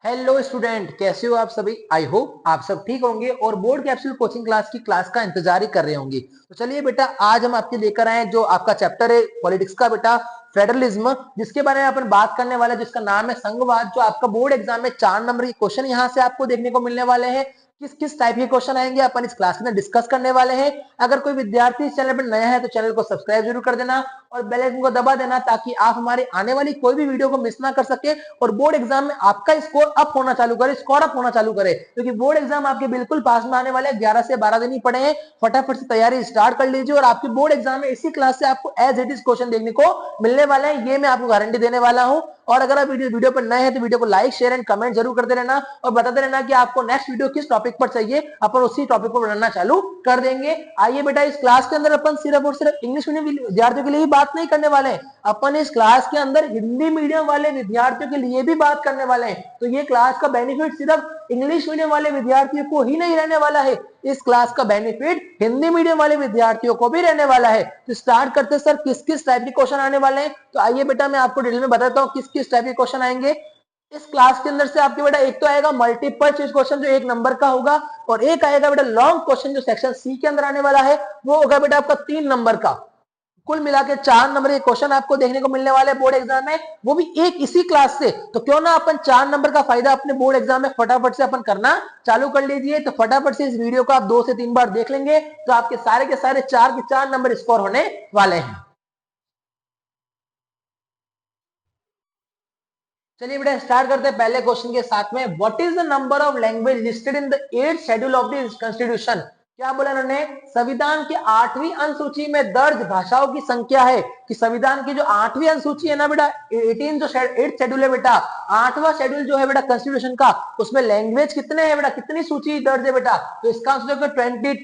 Hello student, कैसे हो आप सभी। आई होप आप सब ठीक होंगे और बोर्ड कैप्सूल कोचिंग क्लास की क्लास का इंतजार ही कर रहे होंगे। तो चलिए बेटा, आज हम आपके लेकर आए जो आपका चैप्टर है पॉलिटिक्स का बेटा, फेडरलिज्म, जिसके बारे में अपन बात करने वाले हैं, जिसका नाम है संघवाद। जो आपका बोर्ड एग्जाम में 4 नंबर के क्वेश्चन यहाँ से आपको देखने को मिलने वाले हैं। किस किस टाइप के क्वेश्चन आएंगे अपन इस क्लास में डिस्कस करने वाले हैं। अगर कोई विद्यार्थी इस चैनल पर नया है तो चैनल को सब्सक्राइब जरूर कर देना और बेल आइकन को दबा देना, ताकि आप हमारे आने वाली कोई भी वीडियो को मिस ना कर सके और बोर्ड एग्जाम में आपका स्कोर अप होना चालू करे, स्कोर अप होना चालू करे। क्योंकि बोर्ड एग्जाम आपके बिल्कुल पास में आने वाले 11 से 12 दिन ही पड़े हैं। फटाफट से तैयारी स्टार्ट कर लीजिए और आपकी बोर्ड एग्जाम में इसी क्लास से आपको एज इट इज क्वेश्चन देखने को मिलने वाले हैं, ये मैं आपको गारंटी देने वाला हूं। और अगर आप वीडियो पर नए हैं तो वीडियो को लाइक शेयर एंड कमेंट जरूर करते रहना और बताते रहना कि आपको नेक्स्ट वीडियो किस टॉपिक पर चाहिए, अपन उसी टॉपिक पर बनाना चालू कर देंगे। आइए बेटा, इस क्लास के अंदर अपन सिर्फ और सिर्फ इंग्लिश मीडियम विद्यार्थियों के लिए ही बात नहीं करने वाले हैं, अपन इस क्लास के अंदर हिंदी मीडियम वाले विद्यार्थियों के लिए भी बात करने वाले हैं। तो ये क्लास का बेनिफिट सिर्फ इंग्लिश मीडियम वाले विद्यार्थियों को ही नहीं रहने वाला है, इस क्लास का बेनिफिट हिंदी मीडियम वाले विद्यार्थियों को भी रहने वाला है। तो स्टार्ट करते सर, किस किस टाइप के क्वेश्चन आने वाले हैं। तो आइए बेटा, मैं आपको डिटेल में बताता हूँ किस किस टाइप के क्वेश्चन आएंगे इस क्लास के अंदर से। आपके बेटा एक तो आएगा मल्टीपल चॉइस क्वेश्चन जो 1 नंबर का होगा, और एक आएगा बेटा लॉन्ग क्वेश्चन जो सेक्शन सी के अंदर आने वाला है, वो होगा बेटा आपका 3 नंबर का। कुल मिला के 4 नंबर के क्वेश्चन आपको देखने को मिलने वाले बोर्ड एग्जाम में, वो भी एक इसी क्लास से। तो क्यों ना अपन 4 नंबर का फायदा अपने बोर्ड एग्जाम में फटाफट से अपन करना चालू कर लीजिए। तो फटाफट से इस वीडियो को आप 2 से 3 बार देख लेंगे तो आपके सारे के सारे 4 के 4 नंबर स्कोर होने वाले हैं। चलिए बेटा, स्टार्ट करते हैं पहले क्वेश्चन के साथ में। What is the number of language listed in the 8th schedule of the constitution. क्या बोला उन्होंने, संविधान की 8वीं अनुसूची में दर्ज भाषाओं की संख्या है। कि संविधान की जो 8वीं अनुसूची है ना बेटा, 18 जो 8th शेड्यूल है बेटा, 8वां शेड्यूल जो है बेटा कॉन्स्टिट्यूशन का, उसमें लैंग्वेज कितने हैं बेटा, कितनी सूची दर्ज है बेटा। तो इसका आंसर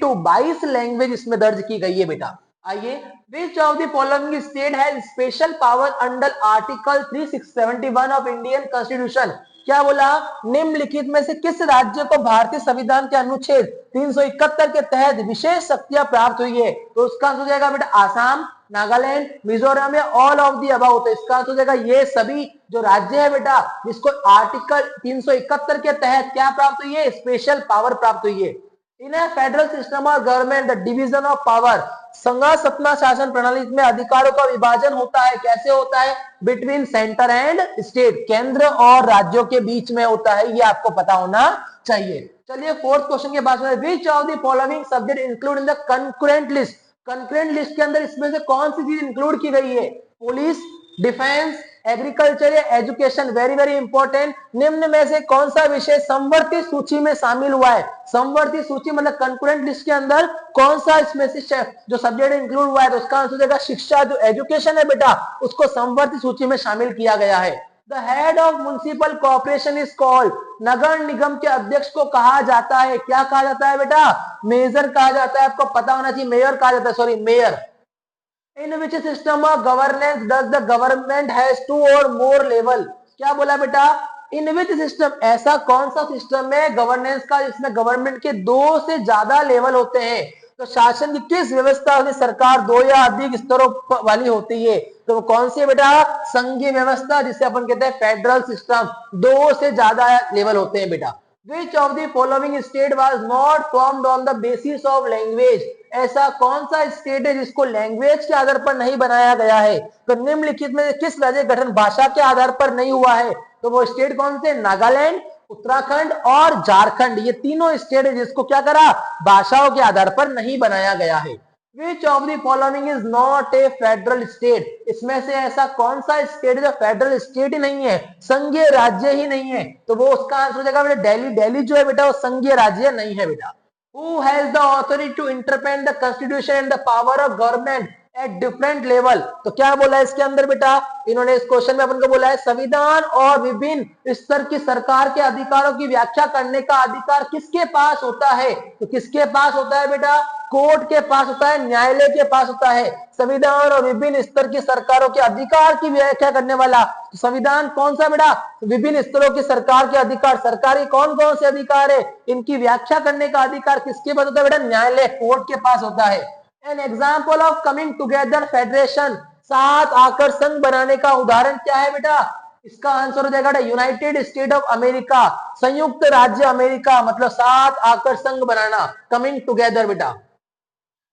22 लैंग्वेज इसमें दर्ज की गई है बेटा। आइए, which of the following state has special power under article 371 of Indian constitution. क्या बोला, निम्नलिखित में से किस राज्य को भारतीय संविधान के अनुच्छेद 371 के तहत विशेष शक्तियां प्राप्त हुई है। तो उसका आंसर हो जाएगा बेटा आसाम, नागालैंड, मिजोरम या ऑल ऑफ दी अबाउ। तो इसका आंसर हो जाएगा ये सभी जो राज्य है बेटा, जिसको आर्टिकल 371 के तहत क्या प्राप्त हुई है, स्पेशल पावर प्राप्त हुई है। In a federal system of government the division of power, संघ सत्ता शासन प्रणाली में अधिकारों का विभाजन होता है। कैसे होता है, बिटवीन सेंटर एंड स्टेट, केंद्र और राज्यों के बीच में होता है, ये आपको पता होना चाहिए। चलिए फोर्थ क्वेश्चन के पास में, which of the following subject include in the concurrent list. Concurrent list के अंदर इसमें से कौन सी चीज इंक्लूड की गई है, पुलिस, डिफेंस, एग्रीकल्चर या एजुकेशन। वेरी वेरी इंपॉर्टेंट, निम्न में से कौन सा विषय संवर्ती सूची में शामिल हुआ है। संवर्ती सूची मतलब कंकरेंट लिस्ट के अंदर कौन सा इसमें से जो सब्जेक्ट इंक्लूड हुआ है। तो उसका आंसर देगा शिक्षा, जो एजुकेशन है बेटा, उसको संवर्ती सूची में शामिल किया गया है। The head of municipal corporation is called, नगर निगम के अध्यक्ष को कहा जाता है, क्या कहा जाता है बेटा, मेजर कहा जाता है। आपको पता होना चाहिए, मेयर कहा जाता है, sorry mayor. In which system of governance does the government has 2 or more level। क्या बोला बेटा, इन विच सिस्टम, ऐसा कौन सा सिस्टम है गवर्नेंस का जिसमें गवर्नमेंट के 2 से ज्यादा लेवल होते हैं। तो शासन की किस व्यवस्था में सरकार 2 या अधिक स्तरों वाली होती है। तो कौन सी है बेटा, संघीय व्यवस्था, जिसे अपन कहते हैं फेडरल सिस्टम, 2 से ज्यादा लेवल होते हैं बेटा। Which of the following state was not formed on the basis of language। ऐसा कौन सा स्टेट है जिसको लैंग्वेज के आधार पर नहीं बनाया गया है। तो निम्नलिखित में किस राज्य गठन भाषा के आधार पर नहीं हुआ है। तो वो स्टेट कौन से, नागालैंड, उत्तराखंड और झारखंड, ये तीनों स्टेट है जिसको क्या करा, भाषाओं के आधार पर नहीं बनाया गया है। Which of the following is not a federal state। इसमें से ऐसा कौन सा स्टेट जो फेडरल स्टेट ही नहीं है, संघीय राज्य ही नहीं है। तो वो उसका आंसर हो जाएगा बेटा दिल्ली। दिल्ली जो है बेटा वो संघीय राज्य नहीं है बेटा। Who has the authority to interpret the constitution and the power of government at different level। तो क्या बोला है इसके अंदर बेटा, इन्होंने इस क्वेश्चन में अपन को बोला है संविधान और विभिन्न स्तर की सरकार के अधिकारों की व्याख्या करने का अधिकार किसके पास होता है। तो किसके पास होता है बेटा, कोर्ट के पास होता है, न्यायालय के पास होता है। संविधान और विभिन्न स्तर की सरकारों के अधिकार की व्याख्या करने वाला। तो संविधान कौन सा बेटा, विभिन्न स्तरों की सरकार के अधिकार, सरकारी कौन कौन से अधिकार है, इनकी व्याख्या करने का अधिकार किसके पास होता है बेटा, न्यायालय, कोर्ट के पास होता है। An example of coming together federation, साथ आकर संघ बनाने का उदाहरण क्या है बेटा, इसका आंसर हो जाएगा यूनाइटेड स्टेट ऑफ अमेरिका, संयुक्त राज्य अमेरिका, मतलब सात आकर संघ बनाना, कमिंग टुगेदर बेटा।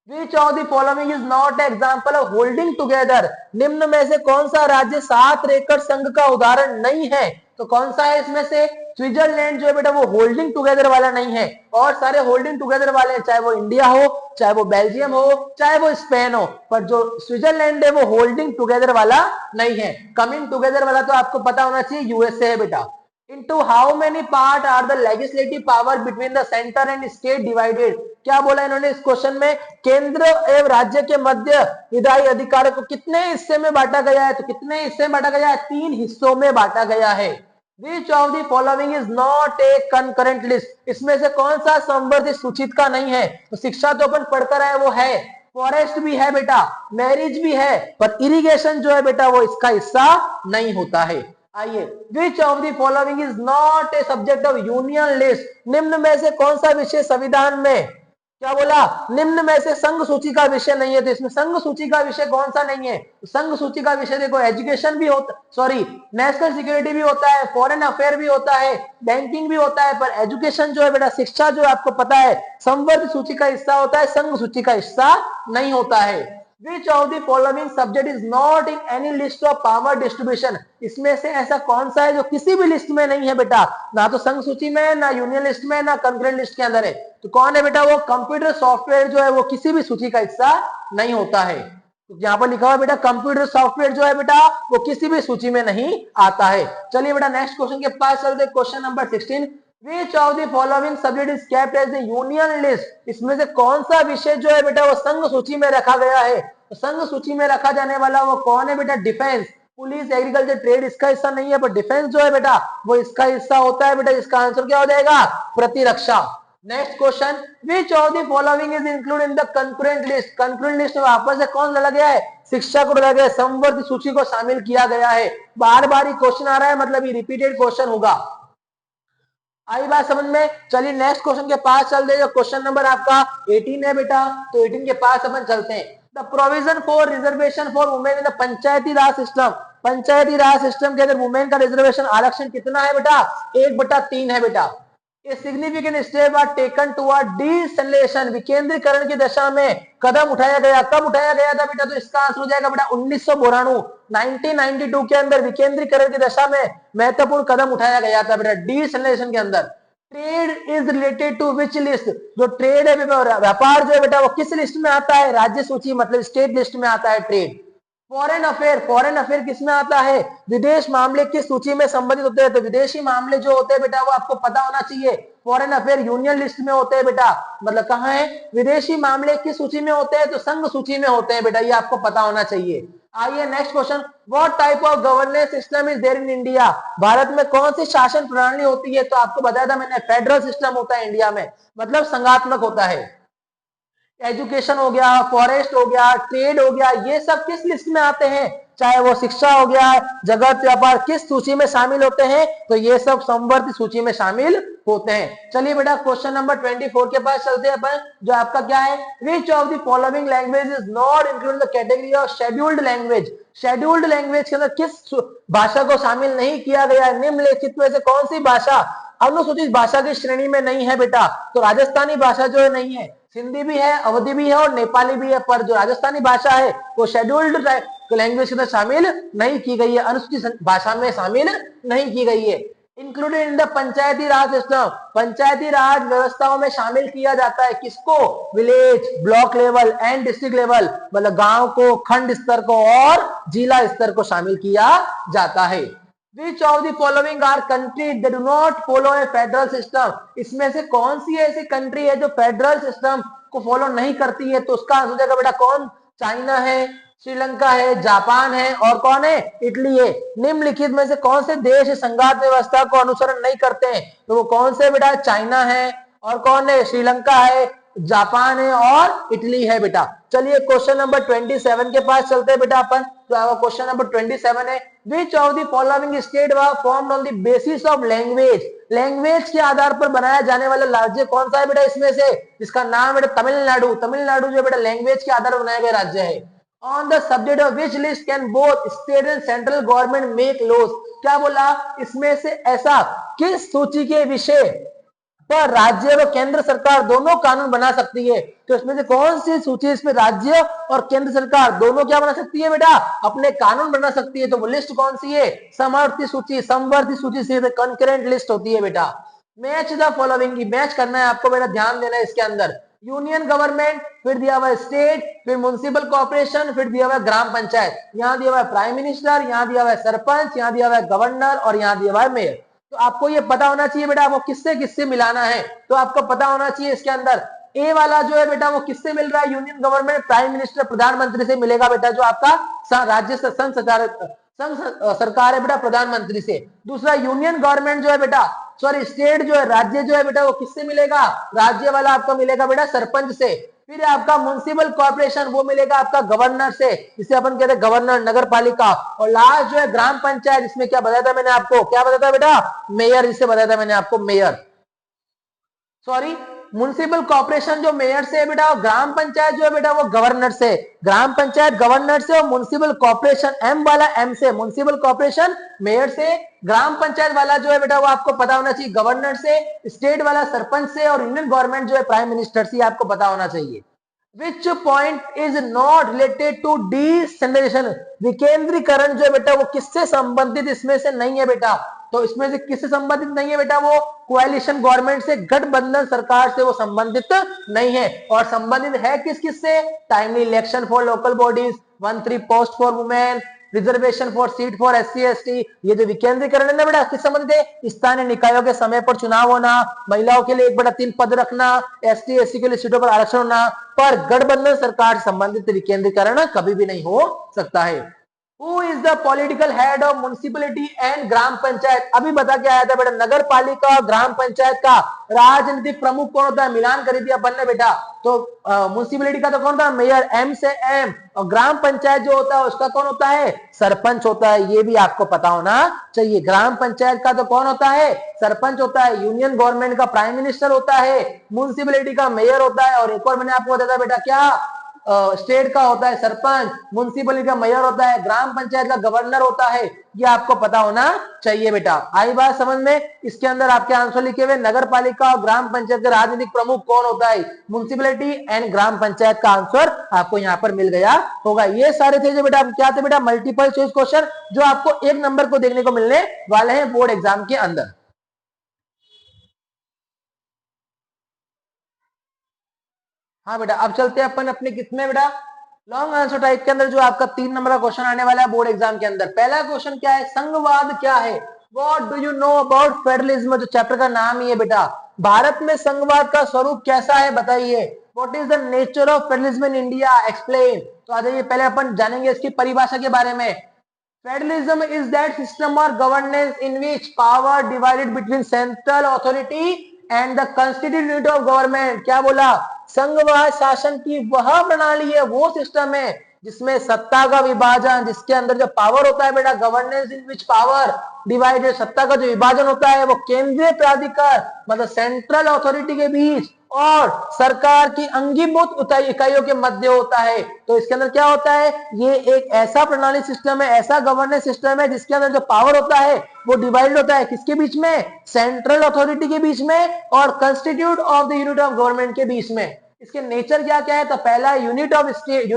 Which of the following is not example of holding together? निम्न में से कौन सा राज्य सात रेखर संघ का उदाहरण नहीं है? तो कौन सा है इसमें से? स्विट्जरलैंड जो है बेटा वो होल्डिंग टुगेदर वाला नहीं है, और सारे होल्डिंग टुगेदर वाले हैं, चाहे वो इंडिया हो, चाहे वो बेल्जियम हो, चाहे वो स्पेन हो, पर जो स्विट्जरलैंड है वो होल्डिंग टुगेदर वाला नहीं है। कमिंग टुगेदर वाला तो आपको पता होना चाहिए यूएसए है बेटा। Into how many part are the legislative power between the center and state divided? क्या बोला इन्होंने इस क्वेश्चन में? केंद्र एवं राज्य के मध्य विधायी अधिकार को कितने हिस्से में बांटा गया है? तो कितने हिस्से में बांटा गया है? तीन हिस्सों में बांटा गया है। Which of the following is not a concurrent list? इसमें से कौन सा संवर्धित सूचित का नहीं है? तो शिक्षा तो अपन पढ़कर आए, वो है। फॉरेस्ट भी है बेटा, मैरिज भी है, पर इरिगेशन जो है बेटा वो इसका हिस्सा नहीं होता है। आइए, which of the following is not a subject of union list? निम्न में से कौन सा विषय संविधान में, क्या बोला? निम्न में से संघ सूची का विषय नहीं है। तो इसमें संघ सूची का विषय कौन सा नहीं है? तो संघ सूची का विषय देखो, एजुकेशन भी होता, सॉरी नेशनल सिक्योरिटी भी होता है, फॉरेन अफेयर भी होता है, बैंकिंग भी होता है, पर एजुकेशन जो है बेटा, शिक्षा जो है आपको पता है संवर्धित सूची का हिस्सा होता है, संघ सूची का हिस्सा नहीं होता है। Which of the following subject is not in any list of power distribution? इसमें से ऐसा कौन सा है जो किसी भी लिस्ट में नहीं है बेटा? ना तो संघ सूची में, ना यूनियन लिस्ट में, ना कंकरेंट लिस्ट के अंदर है। तो कौन है बेटा? वो कंप्यूटर सॉफ्टवेयर जो है वो किसी भी सूची का हिस्सा नहीं होता है। तो यहाँ पर लिखा हुआ बेटा कंप्यूटर सॉफ्टवेयर जो है बेटा वो किसी भी सूची में नहीं आता है। चलिए बेटा नेक्स्ट क्वेश्चन के पास चलते हैं। Question number 16, Which of the following subject is kept as the union list? इसमें से कौन सा विषय जो है बेटा वो संघ सूची में रखा गया है? तो संघ सूची में रखा जाने वाला वो कौन है बेटा? डिफेंस, पुलिस, एग्रीकल्चर, ट्रेड इसका हिस्सा नहीं है, पर डिफेंस जो है बेटा वो इसका हिस्सा होता है बेटा। इसका आंसर क्या हो जाएगा? प्रतिरक्षा। Next question, which of the following is include in the concurrent list? Concurrent list में वापस से कौन डाला गया है? शिक्षा को डाला गया है, संवर्धित सूची को शामिल किया गया है। बार बार ही क्वेश्चन आ रहा है, मतलब ये रिपीटेड क्वेश्चन होगा। आई बात समझ में? चलिए नेक्स्ट क्वेश्चन के पास चलते हैं, जो क्वेश्चन नंबर आपका 18 है बेटा। तो 18 के पास अपन चलते हैं। The provision for reservation for women in the panchayati raj system, panchayati raj system के अंदर वुमेन का रिजर्वेशन आरक्षण कितना है बेटा? 1/3 है बेटा। A significant step are taken toward decentralization, विकेंद्रीकरण की दशा में कदम उठाया गया। कब उठाया गया था बेटा? तो इसका आंसर हो जाएगा बेटा 1992, 1992 के अंदर विकेंद्रीकरण की दशा में महत्वपूर्ण कदम उठाया गया था बेटा डिसेंट्रलाइजेशन के अंदर। Trade is related to which list? जो ट्रेड है व्यापार जो है बेटा वो किस लिस्ट में आता है? राज्य सूची, मतलब स्टेट लिस्ट में आता है trade. Foreign affair, foreign affair किसमें आता है? विदेश मामले की सूची में संबंधित होते हैं। तो विदेशी मामले जो होते हैं बेटा वो आपको पता होना चाहिए, फॉरेन अफेयर यूनियन लिस्ट में होते हैं बेटा। मतलब कहाँ है? विदेशी मामले की सूची में होते हैं, तो संघ सूची में होते हैं बेटा, ये आपको पता होना चाहिए। आइए next question, what type of governance system is there in India? Bharat में कौन सी शासन प्रणाली होती है? तो आपको बताया था मैंने, फेडरल सिस्टम होता है इंडिया में, मतलब संघात्मक होता है। एजुकेशन हो गया, फॉरेस्ट हो गया, ट्रेड हो गया, ये सब किस लिस्ट में आते हैं? चाहे वो शिक्षा हो गया, जगत व्यापार, किस सूची में शामिल होते हैं? तो ये सब संवर्धित सूची में शामिल होते हैं। चलिए बेटा क्वेश्चन नंबर 24 के पास चलते हैं अपन, जो आपका क्या है? Which of the following language is not included the category of scheduled language? Scheduled language के अंदर किस भाषा को शामिल नहीं किया गया है? निम्नलिखित में से कौन सी भाषा अनुसूचित भाषा की श्रेणी में नहीं है बेटा? तो राजस्थानी भाषा जो है नहीं है, सिंधी भी है, अवधी भी है और नेपाली भी है, पर जो राजस्थानी भाषा है वो शेड्यूल्ड लैंग्वेज के अंदर शामिल नहीं की गई है, अनुसूचित भाषा में शामिल नहीं की गई है। Included in the panchayati raj system, panchayati raj व्यवस्थाओं में शामिल किया जाता है किसको? Village, block level and district level, मतलब गांव को, खंड स्तर को और जिला स्तर को शामिल किया जाता है। Which of the following are countries that do not follow a federal system? इसमें से कौन सी ऐसी कंट्री है जो फेडरल सिस्टम को फॉलो नहीं करती है? तो उसका आंसर जाएगा बेटा कौन? चाइना है, श्रीलंका है, जापान है और कौन है? इटली है। निम्नलिखित में से कौन से देश संघात व्यवस्था को अनुसरण नहीं करते हैं? तो वो कौन से बेटा? चाइना है और कौन है? श्रीलंका है, जापान है और इटली है बेटा। चलिए क्वेश्चन नंबर 27 के पास चलते हैं बेटा अपन। तो क्वेश्चन नंबर 27 है, which of the following state were formed on the basis of language? Language के आधार पर बनाया जाने वाला राज्य कौन सा है बेटा इसमें से? जिसका नाम बेटा तमिलनाडु। तमिलनाडु जो बेटा लैंग्वेज के आधार पर बनाया गया राज्य है। On the subject of which list can both state and central government make laws? क्या बोला, इसमें से ऐसा किस सूची के विषय पर राज्य व केंद्र सरकार दोनों कानून बना सकती है। तो इसमें से कौन सी सूची, इसमें राज्य और केंद्र सरकार दोनों क्या बना सकती है बेटा, अपने कानून बना सकती है। तो वो लिस्ट कौन सी है, समवर्ती सूची, समवर्ती सूची से कंकरेंट लिस्ट होती है बेटा। मैच द फॉलोइंग की मैच करना है आपको बेटा, ध्यान देना है इसके अंदर। यूनियन गवर्नमेंट, फिर दिया हुआ स्टेट, फिर म्युनिसिपल कॉर्पोरेशन, फिर दिया हुआ ग्राम पंचायत। यहाँ दिया हुआ प्राइम मिनिस्टर, यहाँ दिया हुआ सरपंच, यहाँ दिया हुआ गवर्नर और यहाँ दिया हुआ मेयर। तो आपको ये पता होना चाहिए बेटा आपको किससे किससे मिलाना है। तो आपको पता होना चाहिए इसके अंदर ए वाला जो है बेटा वो किससे मिल रहा है, यूनियन गवर्नमेंट, प्राइम मिनिस्टर, प्रधानमंत्री से मिलेगा बेटा, जो आपका राज्य संघ सरकार है बेटा, प्रधानमंत्री से। दूसरा यूनियन गवर्नमेंट जो है बेटा, सॉरी स्टेट जो है, राज्य जो है बेटा वो किससे मिलेगा, राज्य वाला आपको मिलेगा बेटा सरपंच से। फिर आपका म्युनिसिपल कॉर्पोरेशन वो मिलेगा आपका गवर्नर से, जिसे अपन कहते हैं गवर्नर, नगर पालिका। और लास्ट जो है ग्राम पंचायत, इसमें क्या बताया था मैंने आपको, क्या बताया था बेटा, मेयर, जिसे बताया था मैंने आपको मेयर, सॉरी म्युनिसिपल कॉर्पोरेशन जो मेयर से है बेटा, और ग्राम पंचायत जो है बेटा वो गवर्नर से। ग्राम पंचायत गवर्नर से और म्युनिसिपल कॉर्पोरेशन एम वाला एम से, म्युनिसिपल कॉर्पोरेशन मेयर से, ग्राम पंचायत वाला जो है बेटा वो आपको पता होना चाहिए गवर्नर से, स्टेट वाला सरपंच से, और यूनियन गवर्नमेंट जो है प्राइम मिनिस्टर से, आपको पता होना चाहिए। Which point is not related to decentralization? विकेंद्रीकरण जो है बेटा वो किससे संबंधित इसमें से नहीं है बेटा। तो इसमें से किससे संबंधित नहीं है बेटा, वो कोएलिशन गवर्नमेंट से, गठबंधन सरकार से वो संबंधित नहीं है। और संबंधित है किस किस से, timely election for local bodies, 1-3 post for women, reservation for seat for SC ST. ये जो विकेंद्रीकरण है ना बेटा किस संबंधित है, स्थानीय निकायों के समय पर चुनाव होना, महिलाओं के लिए 1/3 पद रखना, एसटी एससी के लिए सीटों पर आरक्षण होना। पर गठबंधन सरकार से संबंधित विकेंद्रीकरण कभी भी नहीं हो सकता है। Who is the political head of municipality and ग्राम पंचायत? अभी बता के आया था बेटा, नगर पालिका और ग्राम पंचायत का राजनीतिक प्रमुख कौन होता है, मिलान कर दिया अपन ने बेटा। तो म्युनिसिपैलिटी का तो कौन था, मेयर, एम से एम, और ग्राम पंचायत जो होता है उसका कौन होता है, सरपंच होता है। ये भी आपको पता होना चाहिए। ग्राम पंचायत का तो कौन होता है, सरपंच होता है। यूनियन गवर्नमेंट का प्राइम मिनिस्टर होता है, म्युनिसिपैलिटी का मेयर होता है, और एक और मैंने आपको बताया था बेटा क्या, स्टेट का होता है सरपंच, म्युनिसिपैलिटी का मेयर होता है, ग्राम पंचायत का गवर्नर होता है। ये आपको पता होना चाहिए बेटा। आई बात समझ में। इसके अंदर आपके आंसर लिखे हुए, नगर पालिका और ग्राम पंचायत का राजनीतिक प्रमुख कौन होता है, म्युनिसिपैलिटी एंड ग्राम पंचायत का आंसर आपको यहाँ पर मिल गया होगा। ये सारे थे जो बेटा क्या थे बेटा, मल्टीपल चॉइस क्वेश्चन, जो आपको 1 नंबर को देखने को मिलने वाले हैं बोर्ड एग्जाम के अंदर। हाँ बेटा, अब चलते हैं अपन अपने कितने बेटा, लॉन्ग आंसर टाइप के अंदर, जो आपका 3 नंबर का क्वेश्चन आने वाला है बोर्ड एग्जाम के अंदर। पहला क्वेश्चन क्या है, संघवाद क्या है, what do you know about federalism, जो चैप्टर का नाम ही है बेटा। भारत में संघवाद का स्वरूप कैसा है बताइए, what is the nature of federalism in India, explain. तो आ जाइए, पहले अपन जानेंगे इसकी परिभाषा के बारे में। फेडरलिज्म इज दैट सिस्टम और governance in which power divided between central authority and the constituted unit of government. क्या बोला, संघवाद शासन की वह प्रणाली है, वो सिस्टम है जिसमें सत्ता का विभाजन, जिसके अंदर जो पावर होता है बेटा, governance in which power divided, सत्ता का जो विभाजन होता है वो केंद्रीय प्राधिकार मतलब सेंट्रल अथॉरिटी के बीच और सरकार की अंगीभूत इकाइयों के मध्य होता है। तो इसके अंदर क्या होता है, ये एक ऐसा प्रणाली सिस्टम है, ऐसा गवर्नेंस सिस्टम है जिसके अंदर जो पावर होता है वो डिवाइड होता है किसके बीच में, सेंट्रल अथॉरिटी के बीच में और constitute of the unit of government के बीच में। इसके नेचर क्या क्या है, तो पहला unit of state,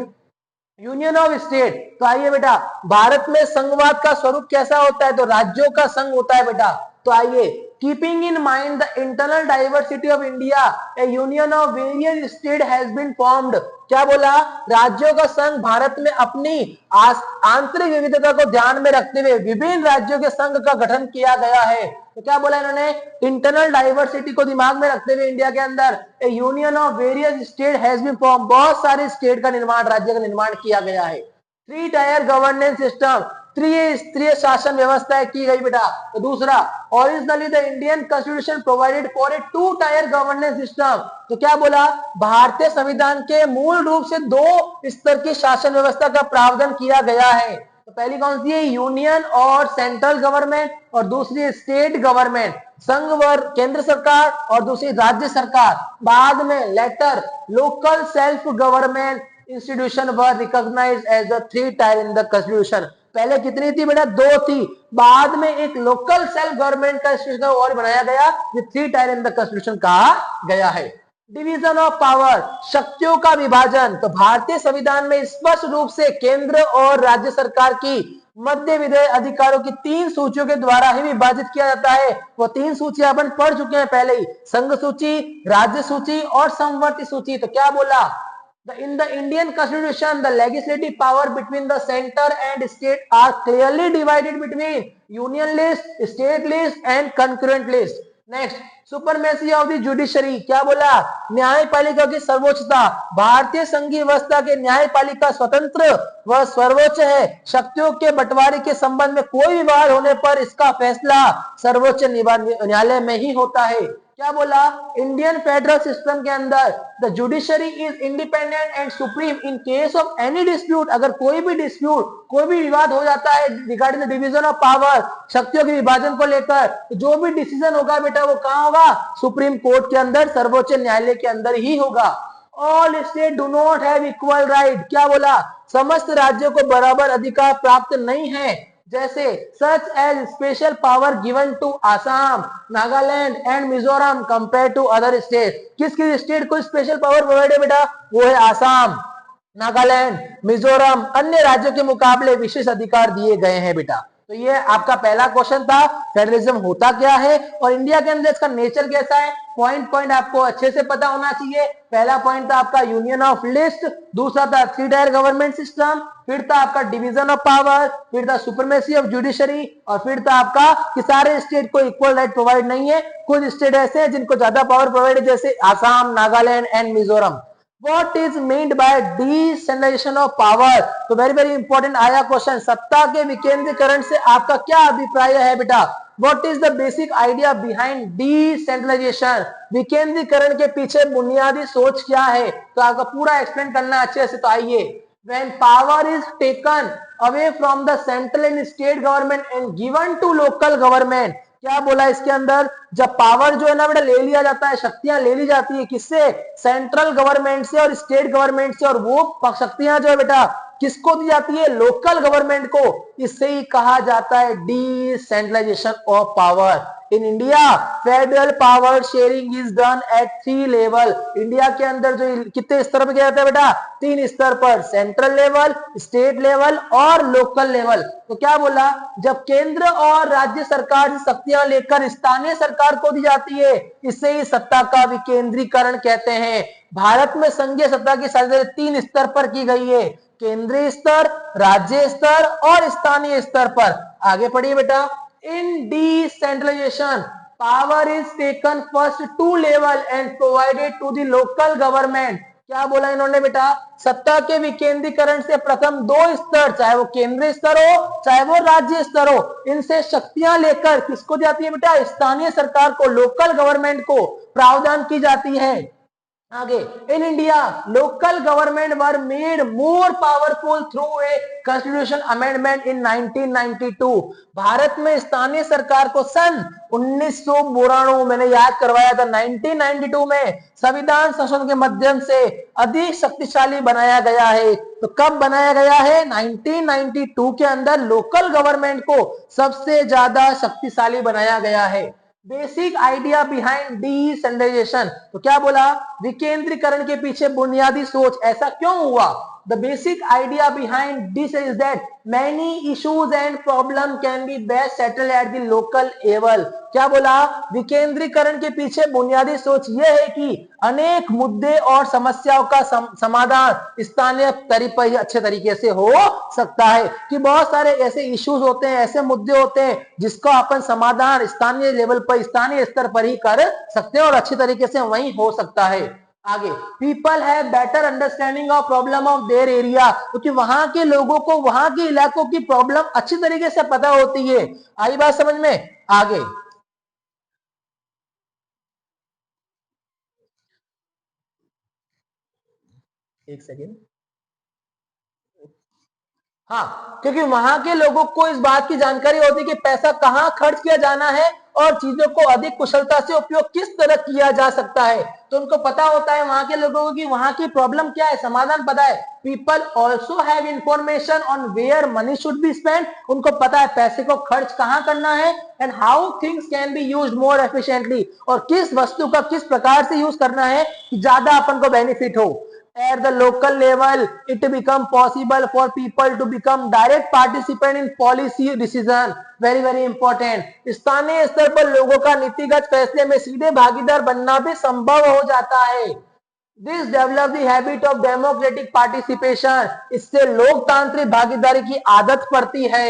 union of state. तो आइए बेटा, भारत में संघवाद का स्वरूप कैसा होता है, तो राज्यों का संघ होता है बेटा। तो आइए, keeping in mind the internal diversity of India, a union of various state has been formed. क्या बोला, राज्यों का संघ भारत में अपनी आंतरिक विविधता को ध्यान में रखते हुए विभिन्न राज्यों के संघ का गठन किया गया है। तो क्या बोला इन्होंने, इंटरनल डाइवर्सिटी को दिमाग में रखते हुए इंडिया के अंदर a union of various state has been form, बहुत सारे स्टेट का निर्माण, राज्य का निर्माण किया गया है। 3 टायर गवर्नेंस सिस्टम, त्रिस्तरीय शासन व्यवस्था की गई बेटा। तो दूसरा, originally the Indian constitution provided for a 2 tyre governance system. तो क्या बोला, भारतीय संविधान के मूल रूप से 2 स्तर की शासन व्यवस्था का प्रावधान किया गया है। तो पहली कौन सी है, यूनियन और सेंट्रल गवर्नमेंट, और दूसरी स्टेट गवर्नमेंट, संघ व केंद्र सरकार, और दूसरी राज्य सरकार। बाद में later local self government institution were recognised as the 3 tier in the constitution. पहले कितनी थी बेटा? 2 थी। बाद में एक लोकल सेल्फ गवर्नमेंट का इंस्टीट्यूशन और बनाया गया, जो 3 टायर इन द कॉन्स्टिट्यूशन कहा गया है। डिवीजन ऑफ पावर, शक्तियों का विभाजन। तो भारतीय संविधान में स्पष्ट रूप से केंद्र और राज्य सरकार की मध्य विधेय अधिकारों की 3 सूचियों के द्वारा ही विभाजित किया जाता है। वो 3 सूचियां अपन पढ़ चुके हैं पहले ही, संघ सूची, राज्य सूची और समवर्ती सूची। तो क्या बोला? In the Indian Constitution, the legislative power between the center and state are clearly divided between union list, state list and concurrent list. Next, supremacy of the judiciary. क्या बोला? न्यायपालिका की सर्वोच्चता। भारतीय संघीय व्यवस्था के न्यायपालिका स्वतंत्र व सर्वोच्च है। शक्तियों के बंटवारे के संबंध में कोई विवाद होने पर इसका फैसला सर्वोच्च न्यायालय में ही होता है। क्या बोला? इंडियन फेडरल सिस्टम के अंदर the judiciary is independent and supreme in case of any dispute. अगर कोई भी डिस्प्यूट, कोई भी विवाद हो जाता है regarding the division of power, शक्तियों के विभाजन को लेकर, तो जो भी डिसीजन होगा बेटा वो कहां होगा? सुप्रीम कोर्ट के अंदर, सर्वोच्च न्यायालय के अंदर ही होगा। All state do not have equal right. क्या बोला? समस्त राज्यों को बराबर अधिकार प्राप्त नहीं है। जैसे such as special power given to Assam, Nagaland and Mizoram compare to other state. किस किस स्टेट को स्पेशल पावर प्रोवाइड है बेटा? वो है आसाम, नागालैंड, मिजोरम, अन्य राज्यों के मुकाबले विशेष अधिकार दिए गए हैं बेटा। तो ये आपका पहला क्वेश्चन था, फेडरलिज्म होता क्या है और इंडिया के अंदर इसका नेचर कैसा है। पॉइंट पॉइंट आपको अच्छे से पता होना चाहिए। पहला पॉइंट था आपका यूनियन ऑफ लिस्ट, दूसरा था 3 टायर गवर्नमेंट सिस्टम, फिर था आपका डिवीजन ऑफ पावर, फिर था सुपरमेसी ऑफ जुडिशरी, और फिर था आपका कि सारे स्टेट को इक्वल राइट प्रोवाइड नहीं है। कुछ स्टेट ऐसे हैं जिनको ज्यादा पावर प्रोवाइड है, जैसे Assam, Nagaland and Mizoram. What is meant by decentralization of power? तो वेरी वेरी इंपॉर्टेंट आया क्वेश्चन। सत्ता के विकेंद्रीकरण से आपका क्या अभिप्राय है बेटा? What is the basic idea behind decentralization? विकेंद्रीकरण के पीछे बुनियादी सोच क्या है? तो आपका पूरा एक्सप्लेन करना अच्छे से। तो आइए, when power is taken away from the central and state government and given to local government, क्या बोला इसके अंदर? जब पावर जो है ना बेटा ले लिया जाता है, शक्तियां ले ली जाती है, किससे? सेंट्रल गवर्नमेंट से और स्टेट गवर्नमेंट से, और वो शक्तियां जो है बेटा किसको दी जाती है? लोकल गवर्नमेंट को। इससे ही कहा जाता है decentralisation of power. In India federal power sharing is done at 3 level. India के अंदर जो कितने स्तर पर किया जाता है बेटा? 3 स्तर पर, सेंट्रल लेवल, स्टेट लेवल और लोकल लेवल। तो क्या बोला? जब केंद्र और राज्य सरकार शक्तियां लेकर स्थानीय सरकार को दी जाती है, इसे ही सत्ता का विकेंद्रीकरण कहते हैं। भारत में संघीय सत्ता की साझेदारी 3 स्तर पर की गई है, केंद्रीय स्तर, राज्य स्तर और स्थानीय स्तर पर। आगे पढ़िए बेटा। In decentralisation power is taken first 2 level and provided to the local government. क्या बोला इन्होंने बेटा? सत्ता के विकेंद्रीकरण से प्रथम 2 स्तर, चाहे वो केंद्रीय स्तर हो चाहे वो राज्य स्तर हो, इनसे शक्तियां लेकर किसको जाती है बेटा? स्थानीय सरकार को, लोकल गवर्नमेंट को प्रावधान की जाती है। आगे, in India local government were made more powerful through a constitution amendment in 1992। Bharat में स्थानीय सरकार को सन 1992, मैंने याद करवाया था, 1992 में संविधान संशोधन के माध्यम से अधिक शक्तिशाली बनाया गया है। तो कब बनाया गया है? 1992 के अंदर लोकल गवर्नमेंट को सबसे ज्यादा शक्तिशाली बनाया गया है। बेसिक आइडिया बिहाइंड डिसेंट्रलाइजेशन, तो क्या बोला? विकेंद्रीकरण के पीछे बुनियादी सोच। ऐसा क्यों हुआ? The basic idea behind this is that many issues and problem can be best settled at the local level। क्या बोला? विकेंद्रीकरण के पीछे बुनियादी सोच यह है कि अनेक मुद्दे और समस्याओं का समाधान स्थानीय अच्छे तरीके से हो सकता है। कि बहुत सारे ऐसे इश्यूज होते हैं, ऐसे मुद्दे होते हैं जिसको अपन समाधान स्थानीय लेवल पर, स्थानीय स्तर पर ही कर सकते हैं और अच्छी तरीके से वही हो सकता है। आगे, people have better understanding of problem of their area, क्योंकि वहां के लोगों को वहां के इलाकों की प्रॉब्लम अच्छी तरीके से पता होती है। आई बात समझ में? आगे, एक सेकेंड। हाँ, क्योंकि वहां के लोगों को इस बात की जानकारी होती है कि पैसा कहाँ खर्च किया जाना है और चीजों को अधिक कुशलता से उपयोग किस तरह किया जा सकता है। तो उनको पता होता है वहां के लोगों को कि वहां की प्रॉब्लम क्या है, समाधान पता है। People also have information on where money should be spend, उनको पता है पैसे को खर्च कहाँ करना है, and how things can be used more efficiently, और किस वस्तु का किस प्रकार से यूज करना है कि ज्यादा अपन को बेनिफिट हो। At the local level, it become possible for people to become direct participant in policy decision. Very important. स्थानीय स्तर पर लोगों का नीतिगत फैसले में सीधे भागीदार बनना भी संभव हो जाता है। This develop the habit of democratic participation. इससे लोकतांत्रिक भागीदारी की आदत पड़ती है।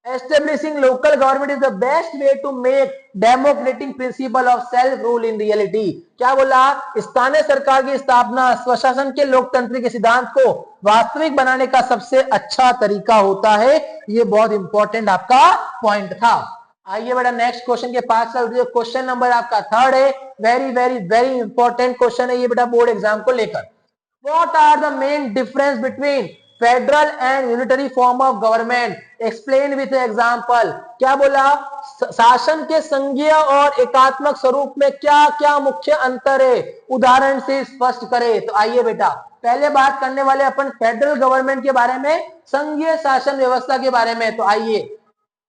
Establishing local government is the best way to make democratic principle of self rule in reality. क्या बोला, स्थानीय सरकार की स्थापना स्वशासन के लोकतंत्र के सिद्धांत को वास्तविक बनाने का सबसे अच्छा तरीका होता है। ये बहुत इंपॉर्टेंट आपका पॉइंट था। आइए बेटा नेक्स्ट क्वेश्चन के पास चल रही है। क्वेश्चन नंबर आपका थर्ड है, वेरी इंपॉर्टेंट क्वेश्चन है ये बेटा बोर्ड एग्जाम को लेकर। What are the main difference between federal and unitary form of government, explain with example. क्या बोला, शासन के संघीय और एकात्मक स्वरूप में क्या क्या मुख्य अंतर है, उदाहरण से स्पष्ट करे। तो आइए बेटा पहले बात करने वाले अपन फेडरल गवर्नमेंट के बारे में, संघीय शासन व्यवस्था के बारे में। तो आइए,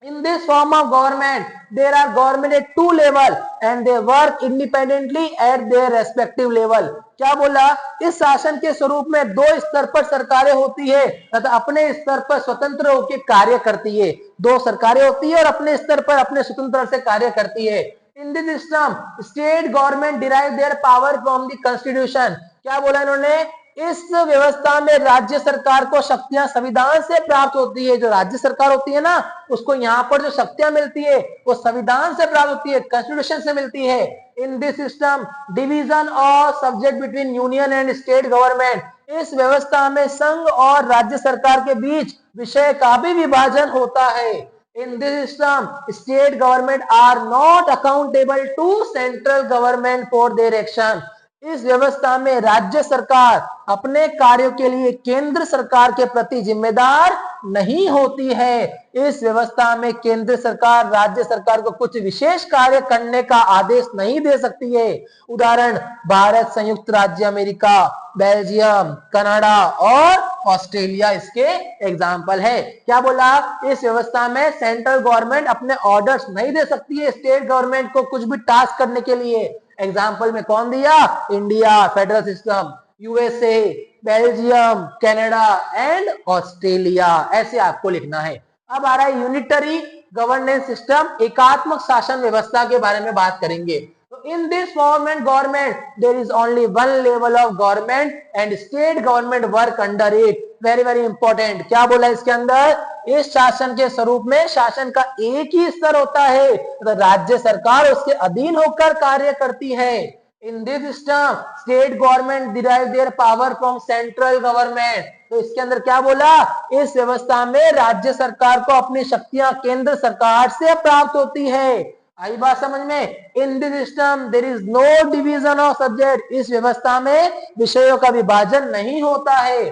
in this form of government there are government at two level and they work independently at their respective level। क्या बोला, इस शासन के स्वरूप में दो स्तर पर सरकारें होती है तथा अपने स्तर पर स्वतंत्र होकर कार्य करती है। दो सरकारें होती है और अपने स्तर पर अपने स्वतंत्र से कार्य करती है। In this system state government derive their power from the constitution. क्या बोला इन्होंने, इस व्यवस्था में राज्य सरकार को शक्तियां संविधान से प्राप्त होती है। जो राज्य सरकार होती है ना, उसको यहाँ पर जो शक्तियां मिलती है वो संविधान से प्राप्त होती है, कॉन्स्टिट्यूशन से मिलती है। In this system division of subject between union and state government, इस व्यवस्था में संघ और राज्य सरकार के बीच विषय का भी विभाजन होता है। In this system, state government are not accountable to central government for their action। इस व्यवस्था में राज्य सरकार अपने कार्यों के लिए केंद्र सरकार के प्रति जिम्मेदार नहीं होती है। इस व्यवस्था में केंद्र सरकार राज्य सरकार को कुछ विशेष कार्य करने का आदेश नहीं दे सकती है। उदाहरण, भारत, संयुक्त राज्य अमेरिका, बेल्जियम, कनाडा और ऑस्ट्रेलिया इसके एग्जाम्पल है। क्या बोला, इस व्यवस्था में सेंट्रल गवर्नमेंट अपने ऑर्डर्स नहीं दे सकती है स्टेट गवर्नमेंट को कुछ भी टास्क करने के लिए। एग्जाम्पल में कौन दिया, India federal system, USA, Belgium, Canada and Australia, ऐसे आपको लिखना है। अब आ रहा है यूनिटरी गवर्नेंस सिस्टम, एकात्मक शासन व्यवस्था के बारे में बात करेंगे। तो in this form and government there is only one level of government and state government work under it. Very important. क्या बोला इसके अंदर, इस शासन के स्वरूप में शासन का एक ही स्तर होता है, तो राज्य सरकार उसके अधीन होकर कार्य करती है। In this system state government derive their power from central government. तो इसके अंदर क्या बोला, इस व्यवस्था में राज्य सरकार को अपनी शक्तियां केंद्र सरकार से प्राप्त होती है। आई बात समझ में। In this system there is no division of subject, इस व्यवस्था में विषयों का विभाजन नहीं होता है।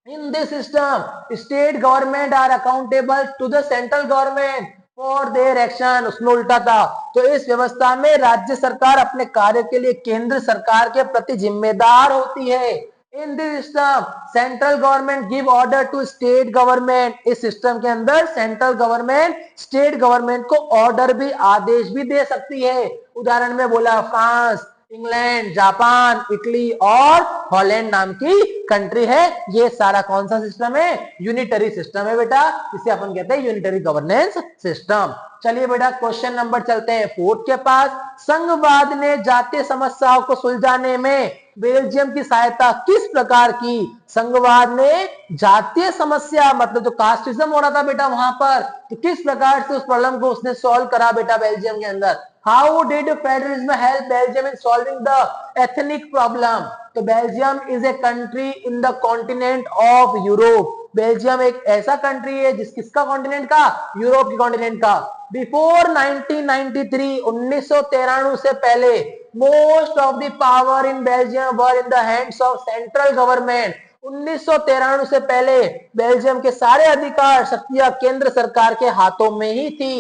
In this system state government are accountable to the central government for their action. उसमें उल्टा था। तो इस व्यवस्था में राज्य सरकार अपने कार्य के लिए केंद्र सरकार के प्रति जिम्मेदार होती है। In this system central government give order to state government. इस सिस्टम के अंदर सेंट्रल गवर्नमेंट स्टेट गवर्नमेंट को ऑर्डर भी, आदेश भी दे सकती है। उदाहरण में बोला फ्रांस, इंग्लैंड, जापान, इटली और हॉलैंड नाम की कंट्री है। ये सारा कौन सा सिस्टम है, यूनिटरी सिस्टम है बेटा, इसे अपन कहते हैं यूनिटरी गवर्नेंस सिस्टम। चलिए बेटा क्वेश्चन नंबर चलते हैं फोर्थ के पास। संघवाद ने जातीय समस्याओं को सुलझाने में बेल्जियम की सहायता किस प्रकार की। संघवाद ने जातीय समस्या मतलब जो कास्टिज्म हो रहा था बेटा वहां पर, तो किस प्रकार से उस प्रॉब्लम को उसने सॉल्व करा बेटा बेल्जियम के अंदर। How did federalism help Belgium in solving the ethnic problem? तो Belgium is a country in the continent of Europe. Belgium एक ऐसा कंट्री है किसका कॉन्टिनेंट का, यूरोप के कॉन्टिनेंट का। बिफोर 1993 1993 से पहले most of the power in Belgium were in the hands of central government. 1993 से पहले बेल्जियम के सारे अधिकार शक्तियां केंद्र सरकार के हाथों में ही थी।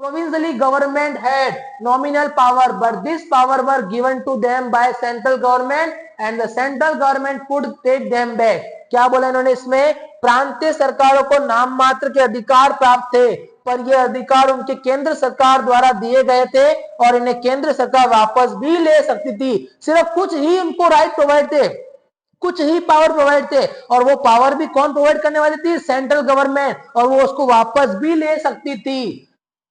Provincially government had nominal power, but this power were given to them by central government and the central government could take them back. क्या बोला इन्होंने इसमें? प्रांतीय सरकारों को नाम मात्र के अधिकार प्राप्त थे, पर ये अधिकार उनके केंद्र सरकार द्वारा दिए गए थे और इन्हें केंद्र सरकार वापस भी ले सकती थी। सिर्फ कुछ ही उनको राइट प्रोवाइड थे, कुछ ही पावर प्रोवाइड थे, और वो पावर भी कौन प्रोवाइड करने वाली थी? सेंट्रल गवर्नमेंट, और वो उसको वापस भी ले सकती थी।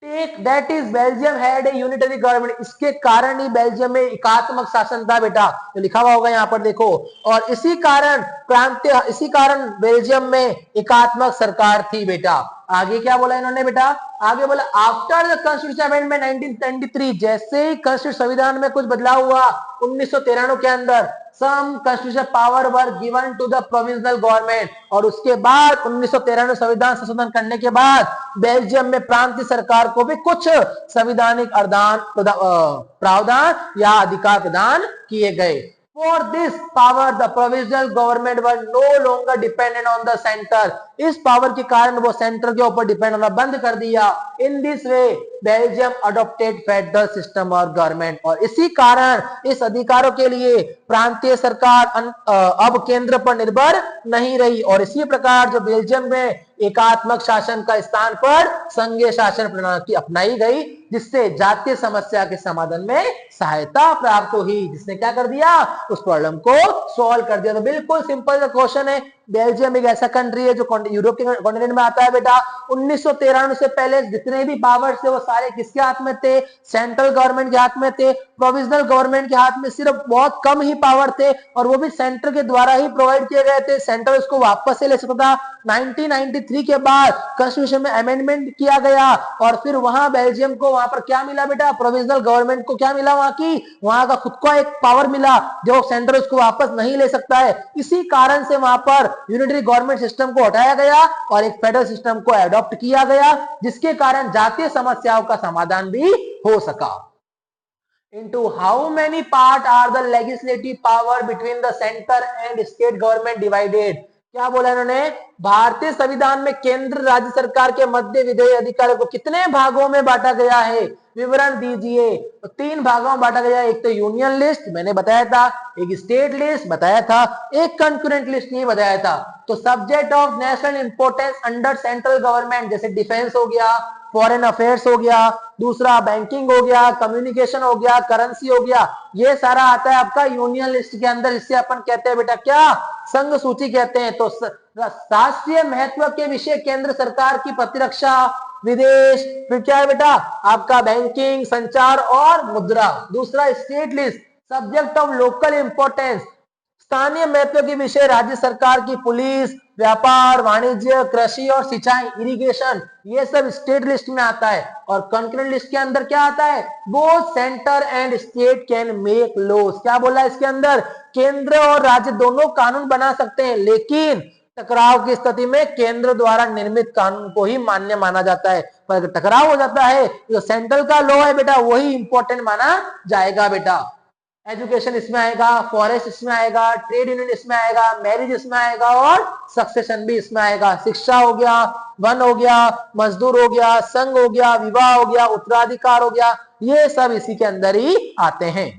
That is Belgium had a unitary government, इसके कारण ही बेल्जियम में एकात्मक शासन था बेटा, तो लिखा हुआ होगा यहाँ पर देखो। और इसी कारण बेल्जियम में एकात्मक सरकार थी बेटा। आगे क्या बोला इन्होंने बेटा? आगे बोला आफ्टर द कॉन्स्टिट्यूशन अमेंडमेंट 1993, जैसे ही कॉन्स्टिट्यूशन संविधान में कुछ बदलाव हुआ 1993 के अंदर, some constitutional power were given to the provincial government, और उसके बाद 1993 संविधान संशोधन करने के बाद बेल्जियम में प्रांतीय सरकार को भी कुछ संवैधानिक प्रावधान या अधिकार प्रदान किए गए। For this power, the provincial government was no longer dependent on the center. इस पावर के कारण वो सेंटर के ऊपर डिपेंड होना बंद कर दिया। In this way, Belgium adopted federal system और गवर्नमेंट, और इसी कारण इस अधिकारों के लिए प्रांतीय सरकार अब केंद्र पर निर्भर नहीं रही, और इसी प्रकार जो बेल्जियम में एकात्मक शासन का स्थान पर संघीय शासन प्रणाली अपनाई गई, जिससे जातीय समस्या के समाधान में सहायता प्राप्त हुई, जिसने क्या कर दिया? उस प्रॉब्लम को सॉल्व कर दिया। तो बिल्कुल सिंपल सा क्वेश्चन है। बेल्जियम एक ऐसा कंट्री है जो यूरोप के कॉन्टिनेंट में आता है बेटा। 1993 से पहले जितने भी पावर्स थे वो सारे किसके हाथ में थे? सेंट्रल गवर्नमेंट के हाथ में थे। प्रोविजनल गवर्नमेंट के हाथ में सिर्फ बहुत कम ही पावर थे, और वो भी सेंटर के द्वारा ही प्रोवाइड किए गए थे। सेंटर उसको वापस से ले सकता था। 1993 के बाद कॉन्स्टिट्यूशन में अमेंडमेंट किया गया, और फिर वहां बेल्जियम को वहां पर क्या मिला बेटा? प्रोविजनल गवर्नमेंट को क्या मिला? वहां का खुद का एक पावर मिला जो सेंटर उसको वापस नहीं ले सकता है। इसी कारण से वहां पर यूनिटरी गवर्नमेंट सिस्टम को हटाया गया और एक फेडरल सिस्टम को अडॉप्ट किया गया, जिसके कारण जातीय समस्याओं का समाधान भी हो सका। Into how many part are the legislative power between the center and state government divided? क्या बोला इन्होंने? भारतीय संविधान में केंद्र राज्य सरकार के मध्य विधेयी अधिकारों को कितने भागों में बांटा गया है? विवरण दीजिए। तो 3 भागों में बांटा गया। एक तो यूनियन लिस्ट मैंने बताया था, एक स्टेट लिस्ट बताया था, एक कंकरेंट लिस्ट नहीं बताया था। तो subject of national importance under central government, जैसे डिफेंस हो गया, फॉरेन अफेयर्स हो गया, दूसरा बैंकिंग हो गया, कम्युनिकेशन हो गया, करेंसी हो गया, ये सारा आता है आपका यूनियन लिस्ट के अंदर। इससे अपन कहते हैं बेटा क्या? संघ सूची कहते हैं। तो राष्ट्रीय महत्व के विषय केंद्र सरकार की प्रतिरक्षा, विदेश, फिर क्या है बेटा? आपका बैंकिंग, संचार और मुद्रा। दूसरा state list, subject of local importance, स्थानीय महत्व के विषय राज्य सरकार की पुलिस, व्यापार, वाणिज्य, कृषि और सिंचाई, इरिगेशन, ये सब स्टेट लिस्ट में आता है। और कंकरेंट लिस्ट के अंदर क्या आता है? Both centre and state can make laws. क्या बोला इसके अंदर? केंद्र और राज्य दोनों कानून बना सकते हैं, लेकिन टकराव की स्थिति में केंद्र द्वारा निर्मित कानून को ही मान्य माना जाता है। पर अगर टकराव हो जाता है तो सेंट्रल का लॉ है बेटा वही इंपॉर्टेंट माना जाएगा बेटा। एजुकेशन इसमें आएगा, फॉरेस्ट इसमें आएगा, ट्रेड यूनियन इसमें आएगा, मैरिज इसमें आएगा और सक्सेशन भी इसमें आएगा। शिक्षा हो गया, वन हो गया, मजदूर हो गया, संघ हो गया, विवाह हो गया, उत्तराधिकार हो गया, ये सब इसी के अंदर ही आते हैं।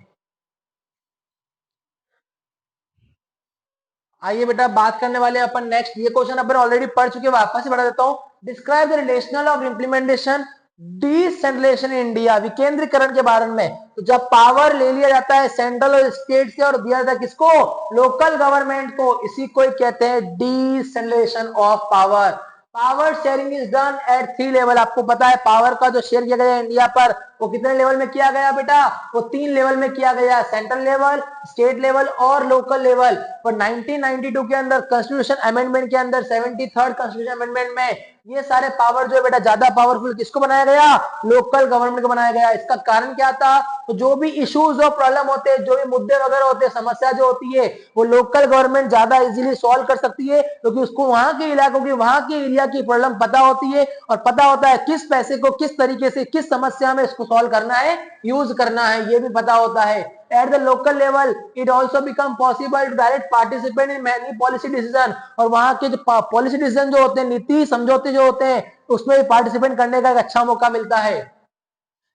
आइए बेटा बात करने वाले अपन नेक्स्ट। ये क्वेश्चन अपन ऑलरेडी पढ़ चुके, वापस से बता देता हूं। Describe the relational of implementation decentralisation in India, विकेंद्रीकरण के बारे में। तो जब पावर ले लिया जाता है सेंट्रल और स्टेट से और दिया जाता है किसको? लोकल गवर्नमेंट को, इसी को कहते हैं decentralisation of power. Power sharing is done at 3 level. आपको पता है पावर का जो शेयर किया गया इंडिया पर वो कितने लेवल में किया गया बेटा? वो 3 लेवल में किया गया, सेंट्रल लेवल, स्टेट लेवल और लोकल लेवल। पर 1992 के अंदर कॉन्स्टिट्यूशन अमेंडमेंट के अंदर 73rd कॉन्स्टिट्यूशन अमेंडमेंट में ये सारे पावर जो है बेटा ज्यादा पावरफुल किसको बनाया गया? लोकल गवर्नमेंट को बनाया गया। इसका कारण क्या था? तो जो भी इश्यूज और प्रॉब्लम होते हैं, जो भी मुद्दे वगैरह होते हैं, समस्या जो होती है वो लोकल गवर्नमेंट ज्यादा इजीली सॉल्व कर सकती है, क्योंकि उसको वहां के इलाकों की, वहां के एरिया की प्रॉब्लम पता होती है और पता होता है किस पैसे को किस तरीके से किस समस्या में इसको सॉल्व करना है, यूज करना है, ये भी पता होता है। At the local level, it also become possible to direct participate in many policy decision. और वहां के जो पॉलिसी डिसीजन जो होते हैं, नीति समझौते जो होते हैं, उसमें भी पार्टिसिपेट करने का एक अच्छा मौका मिलता है.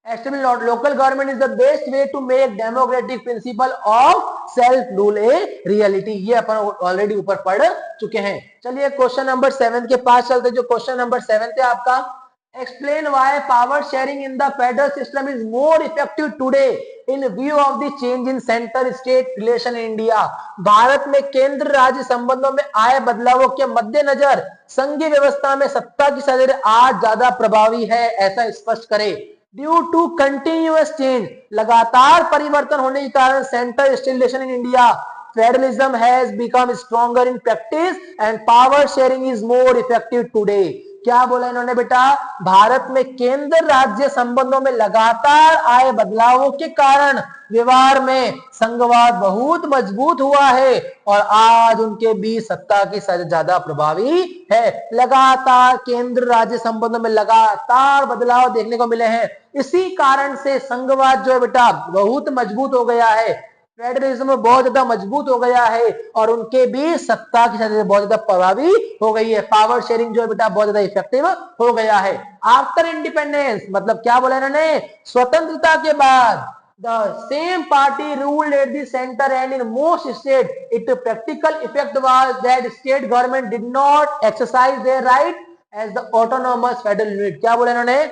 Establishing local government is the best way to make democratic principle of self rule a reality. ये अपन ऑलरेडी ऊपर पढ़ चुके हैं. चलिए क्वेश्चन नंबर 7 के पास चलते. जो क्वेश्चन नंबर 7 थे आपका, explain why power sharing in the federal system is more effective today in view of the change in center state relation in India. Bharat में केंद्र राज्य संबंधों में आए बदलावों के मद्देनजर संघीय व्यवस्था में सत्ता की साझेदारी आज ज्यादा प्रभावी है, ऐसा स्पष्ट करे. ड्यू टू कंटिन्यूअस चेंज, लगातार परिवर्तन होने के कारण centre state relation in India, federalism has become stronger in practice and power sharing is more effective today. क्या बोला इन्होंने बेटा, भारत में केंद्र राज्य संबंधों में लगातार आए बदलावों के कारण व्यवहार में संघवाद बहुत मजबूत हुआ है और आज उनके बीच सत्ता की साझेदारी ज्यादा प्रभावी है. लगातार केंद्र राज्य संबंधों में लगातार बदलाव देखने को मिले हैं, इसी कारण से संघवाद जो है बेटा बहुत मजबूत हो गया है, फेडरलिज्म बहुत ज्यादा मजबूत हो गया है और उनके बीच सत्ता की साझेदारी बहुत ज्यादा प्रभावी हो गई है. पावर शेयरिंग जो है बेटा बहुत ज्यादा इफेक्टिव हो गया है. आफ्टर इंडिपेंडेंस, मतलब क्या बोला इन्होंने, स्वतंत्रता के बाद the same party ruled at the center and in most states. Its practical effect was that state government did not exercise their right as the autonomous federal unit. क्या बोला इन्होंने,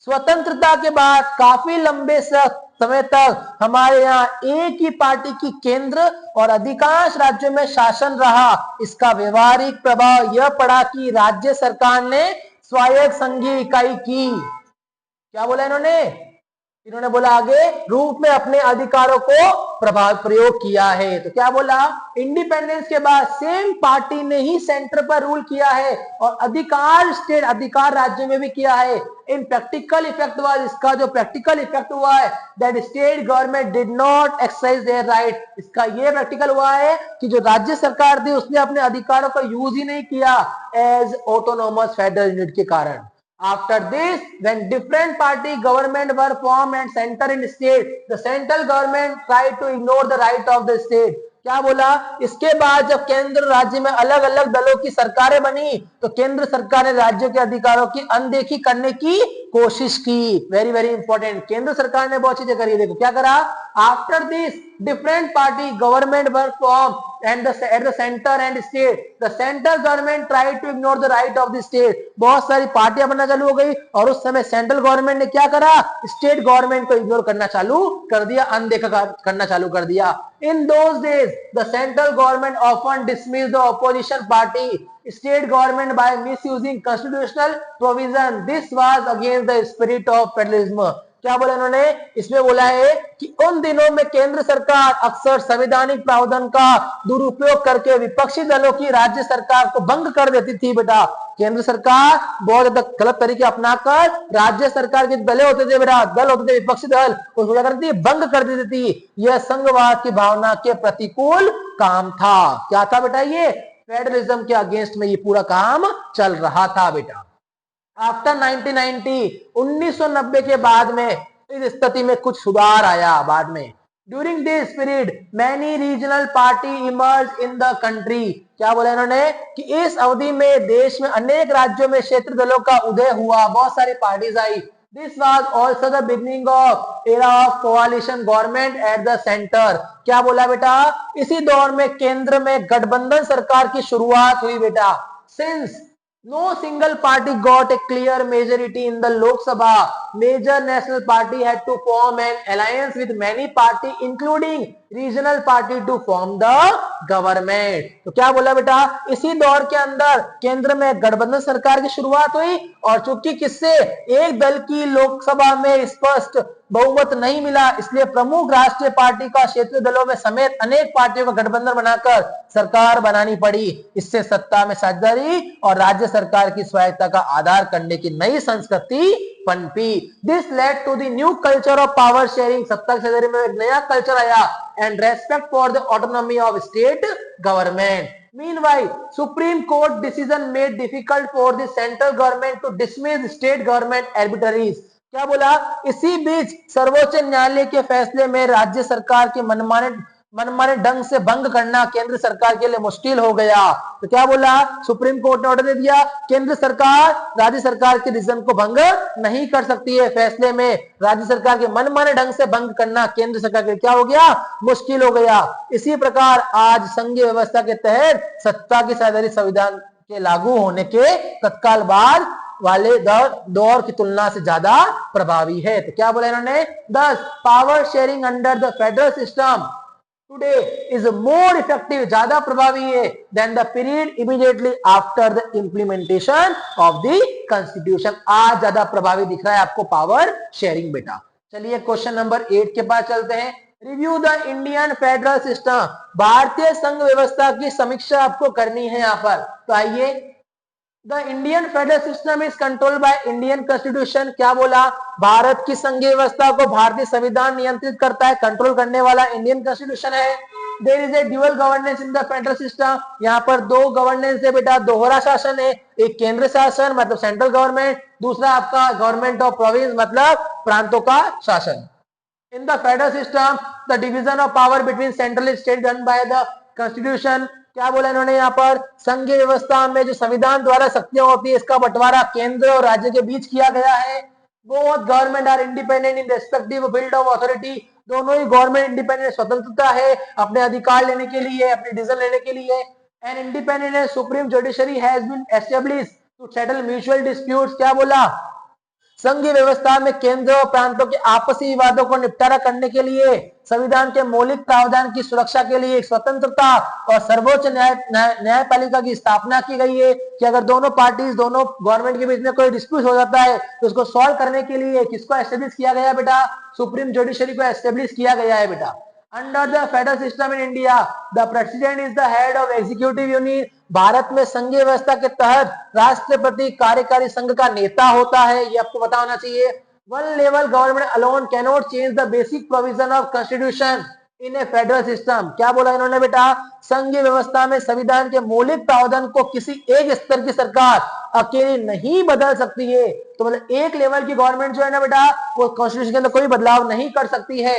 स्वतंत्रता के बाद काफी लंबे समय तक हमारे यहाँ एक ही पार्टी की केंद्र और अधिकांश राज्यों में शासन रहा. इसका व्यवहारिक प्रभाव यह पड़ा कि राज्य सरकार ने स्वायत्त संघीय इकाई की, क्या बोला इन्होंने बोला आगे, रूप में अपने अधिकारों को प्रयोग किया है. तो क्या बोला, इंडिपेंडेंस के बाद सेम पार्टी ने ही सेंटर पर रूल किया है और अधिकार राज्यों में भी किया है. इन प्रैक्टिकल इफेक्ट हुआ, इसका जो प्रैक्टिकल इफेक्ट हुआ है, that state government did not exercise their right. इसका ये प्रैक्टिकल हुआ है कि जो राज्य सरकार थी उसने अपने अधिकारों का यूज ही नहीं किया एज ऑटोनोमस फेडरल यूनिट के कारण. After this, when different party government were formed and center in state, the central government tried to ignore the right of the state. क्या बोला, इसके बाद जब केंद्र राज्य में अलग अलग दलों की सरकारें बनी तो केंद्र सरकार ने राज्यों के अधिकारों की अनदेखी करने की कोशिश की. वेरी वेरी इंपॉर्टेंट, केंद्र सरकार ने बहुत चीजें करी. देखो क्या करा, after this different party government were formed and at the center and state, the central government tried to ignore the right of the state. बहुत सारी पार्टियां बनना चालू हो गई और उस समय सेंट्रल गवर्नमेंट ने क्या करा, स्टेट गवर्नमेंट को इग्नोर करना चालू कर दिया, अनदेखा करना चालू कर दिया. In those days, the central government often dismissed the opposition party, state government by misusing constitutional provision. This was against the spirit of federalism. क्या बोला इन्होंने, इसमें बोला है कि उन दिनों में केंद्र सरकार अक्सर संवैधानिक प्रावधान का दुरुपयोग करके विपक्षी दलों की राज्य सरकार को भंग कर देती थी. बेटा केंद्र सरकार बहुत ज्यादा गलत तरीके अपनाकर राज्य सरकार के दल होते थे बेटा, दल होते थे विपक्षी दल, उसको क्या करती थी, भंग कर देती थी. यह संघवाद की भावना के प्रतिकूल काम था. क्या था बेटा, ये फेडरलिज्म के अगेंस्ट में ये पूरा काम चल रहा था बेटा. आफ्टर 1990 के बाद में इस स्थिति में कुछ सुधार आया बाद में. During this period many regional party emerge in the country. क्या बोला इन्होंने कि इस अवधि में देश में अनेक राज्यों में क्षेत्र दलों का उदय हुआ, बहुत सारी parties I. This was also the beginning of era of कोalition government at the centre. क्या बोला बेटा, इसी दौर में केंद्र में गठबंधन सरकार की शुरुआत हुई बेटा. Since no single party got a clear majority in the Lok Sabha, major national party had to form an alliance with many party including regional party to form the government. तो क्या बोला बेटा, इसी दौर के अंदर केंद्र में गठबंधन सरकार की शुरुआत हुई और चूंकि किससे, एक दल की लोकसभा में स्पष्ट बहुमत नहीं मिला, इसलिए प्रमुख राष्ट्रीय पार्टी का क्षेत्रीय दलों में समेत अनेक पार्टियों का गठबंधन बनाकर सरकार बनानी पड़ी. इससे सत्ता में साझेदारी और राज्य सरकार की स्वायत्तता का आधार करने की नई संस्कृति पनपी. This led to the new culture of power sharing. सत्ता की साझेदारी में एक नया कल्चर आया and respect for the autonomy of state government. Meanwhile, Supreme Court decision made difficult for the central government to dismiss state government arbitraries. क्या बोला, इसी बीच सर्वोच्च न्यायालय के फैसले में राज्य सरकार के मनमाने ढंग से भंग करना केंद्र सरकार के लिए मुश्किल हो गया। तो क्या बोला, सुप्रीम कोर्ट ने ऑर्डर दे दिया, केंद्र सरकार राज्य सरकार के डिसीजन को भंग नहीं कर सकती है। फैसले में राज्य सरकार के मनमाने ढंग से भंग करना केंद्र सरकार के लिए क्या हो गया, मुश्किल हो गया। इसी प्रकार आज संघीय व्यवस्था के तहत सत्ता की साझेदारी संविधान के लागू होने के तत्काल बाद वाले दौर की तुलना से ज्यादा प्रभावी है। तो क्या बोला इन्होंने, 10 power sharing under the federal system today is more effective, ज्यादा प्रभावी है than the period immediately after the implementation of the constitution. आज ज्यादा प्रभावी दिख रहा है आपको पावर शेयरिंग बेटा। चलिए क्वेश्चन नंबर 8 के पास चलते हैं। Review the Indian federal system, भारतीय संघ व्यवस्था की समीक्षा आपको करनी है यहाँ पर। तो आइए, the Indian federal system is controlled by Indian constitution. क्या बोला, भारत की संघीय व्यवस्था को भारतीय संविधान नियंत्रित करता है, कंट्रोल करने वाला इंडियन कॉन्स्टिट्यूशन है। There is a dual governance in the federal system, यहाँ पर दो गवर्नेंस है बेटा, दोहरा शासन है, एक केंद्र शासन मतलब सेंट्रल गवर्नमेंट, दूसरा आपका गवर्नमेंट ऑफ प्रोविंस मतलब प्रांतों का शासन। In the federal system, the division of power between central and state done by the constitution। क्या बोला इन्होंने यहाँ पर, संघीय व्यवस्था में जो संविधान द्वारा शक्तियां होती है इसका बंटवारा केंद्र और राज्य के बीच किया गया है। Both government are independent in respective field of authority, दोनों ही गवर्नमेंट इंडिपेंडेंट स्वतंत्रता है अपने अधिकार लेने के लिए, अपने डिसीजन लेने के लिए। An independent and supreme judiciary has been established to settle mutual disputes. क्या बोला, संघीय व्यवस्था में केंद्र और प्रांतों के आपसी विवादों को निपटारा करने के लिए संविधान के मौलिक प्रावधान की सुरक्षा के लिए एक स्वतंत्रता और सर्वोच्च न्यायपालिका की स्थापना की गई है कि अगर दोनों पार्टीज, दोनों गवर्नमेंट के बीच में कोई डिस्प्यूट हो जाता है तो उसको सॉल्व करने के लिए किसको एस्टेब्लिश किया गया बेटा, सुप्रीम जुडिशरी को एस्टेब्लिश किया गया है बेटा। Under the federal system in India the president is the head of executive unit. Bharat में संघीय व्यवस्था के तहत राष्ट्रपति कार्यकारी संघ का नेता होता है, ये आपको पता होना चाहिए। One level government alone can not change the basic provision of constitution in a federal system. क्या बोला इन्होंने बेटा, संघीय व्यवस्था में संविधान के मौलिक प्रावधान को किसी एक स्तर की सरकार अकेले नहीं बदल सकती है। तो मतलब एक लेवल की गवर्नमेंट जो है ना बेटा, वो कॉन्स्टिट्यूशन के अंदर कोई बदलाव नहीं कर सकती है।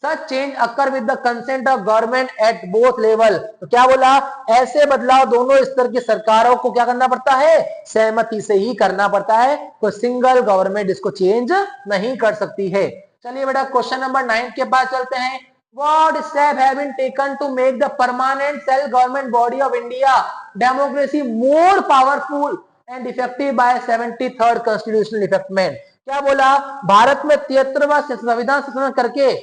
Such change occur with the consent of government at both level। तो क्या बोला, ऐसे बदलाव दोनों स्तर की सरकारों को क्या करना पड़ता है, सहमति से ही करना पड़ता है, तो सिंगल गवर्नमेंट इसको चेंज नहीं कर सकती है। चलिए बेटा क्वेश्चन नंबर 9 के पास चलते हैं। What steps have been taken to make the permanent self-government body of India democracy more powerful and effective by 73rd constitutional enactment। क्या बोला, भारत में 73वां संविधान संशोधन करके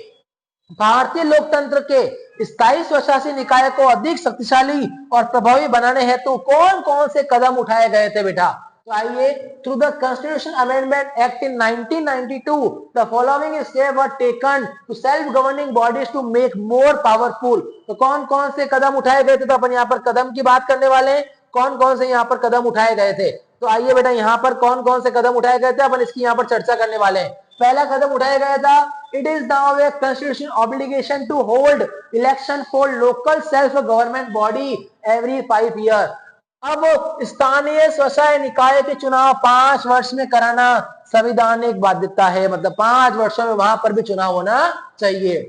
भारतीय लोकतंत्र के स्थायी स्वशासी निकाय को अधिक शक्तिशाली और प्रभावी बनाने हेतु कौन कौन से कदम उठाए गए थे बेटा। तो आइए, through the constitution amendment act in 1992 the following step were taken to self governing bodies to make more powerful. तो कौन कौन से कदम उठाए गए थे, तो अपन यहाँ पर कदम की बात करने वाले हैं, कौन कौन से यहाँ पर कदम उठाए गए थे। तो आइए बेटा, यहाँ पर कौन कौन से कदम उठाए गए थे अपन इसकी यहाँ पर चर्चा करने वाले हैं। पहला कदम उठाया गया था, it is now a constitution obligation to hold election for local self government body every 5 year. अब स्थानीय स्वशासी निकाय के चुनाव 5 वर्ष में कराना संवैधानिक बाध्यता है, मतलब 5 वर्षों में वहां पर भी चुनाव होना चाहिए।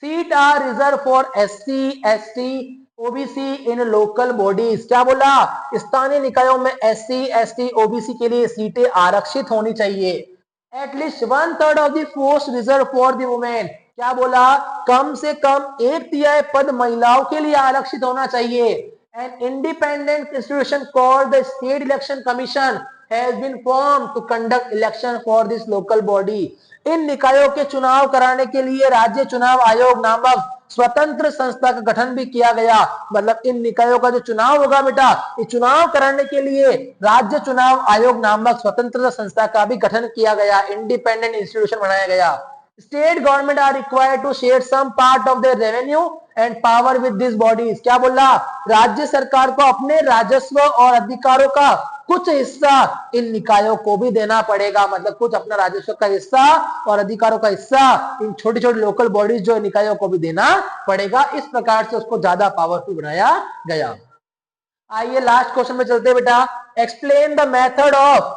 Seat are reserve for SC, ST, OBC in local bodies. क्या बोला, स्थानीय निकायों में एससी, एसटी, ओबीसी के लिए सीटें आरक्षित होनी चाहिए। At least 1/3 of the post reserve for the women. क्या बोला, कम से कम 1/3 पद महिलाओं के लिए आरक्षित होना चाहिए। An independent institution called the state election commission has been form to conduct election for this local body. इन निकायों के चुनाव कराने के लिए राज्य चुनाव आयोग नामक स्वतंत्र संस्था का गठन भी किया गया। मतलब इन निकायों का जो चुनाव होगा बेटा, ये चुनाव कराने के लिए राज्य चुनाव आयोग नामक स्वतंत्र संस्था का भी गठन किया गया, इंडिपेंडेंट इंस्टीट्यूशन बनाया गया। State government are required to share some part of their revenue and power with this bodies. क्या बोला, राज्य सरकार को अपने राजस्व और अधिकारों का कुछ हिस्सा इन निकायों को भी देना पड़ेगा, मतलब कुछ अपना राजस्व का हिस्सा और अधिकारों का हिस्सा इन छोटी छोटी लोकल बॉडीज जो निकायों को भी देना पड़ेगा। इस प्रकार से उसको ज्यादा पावरफुल बनाया गया। आइए लास्ट क्वेश्चन में चलते हैं बेटा। Explain the method of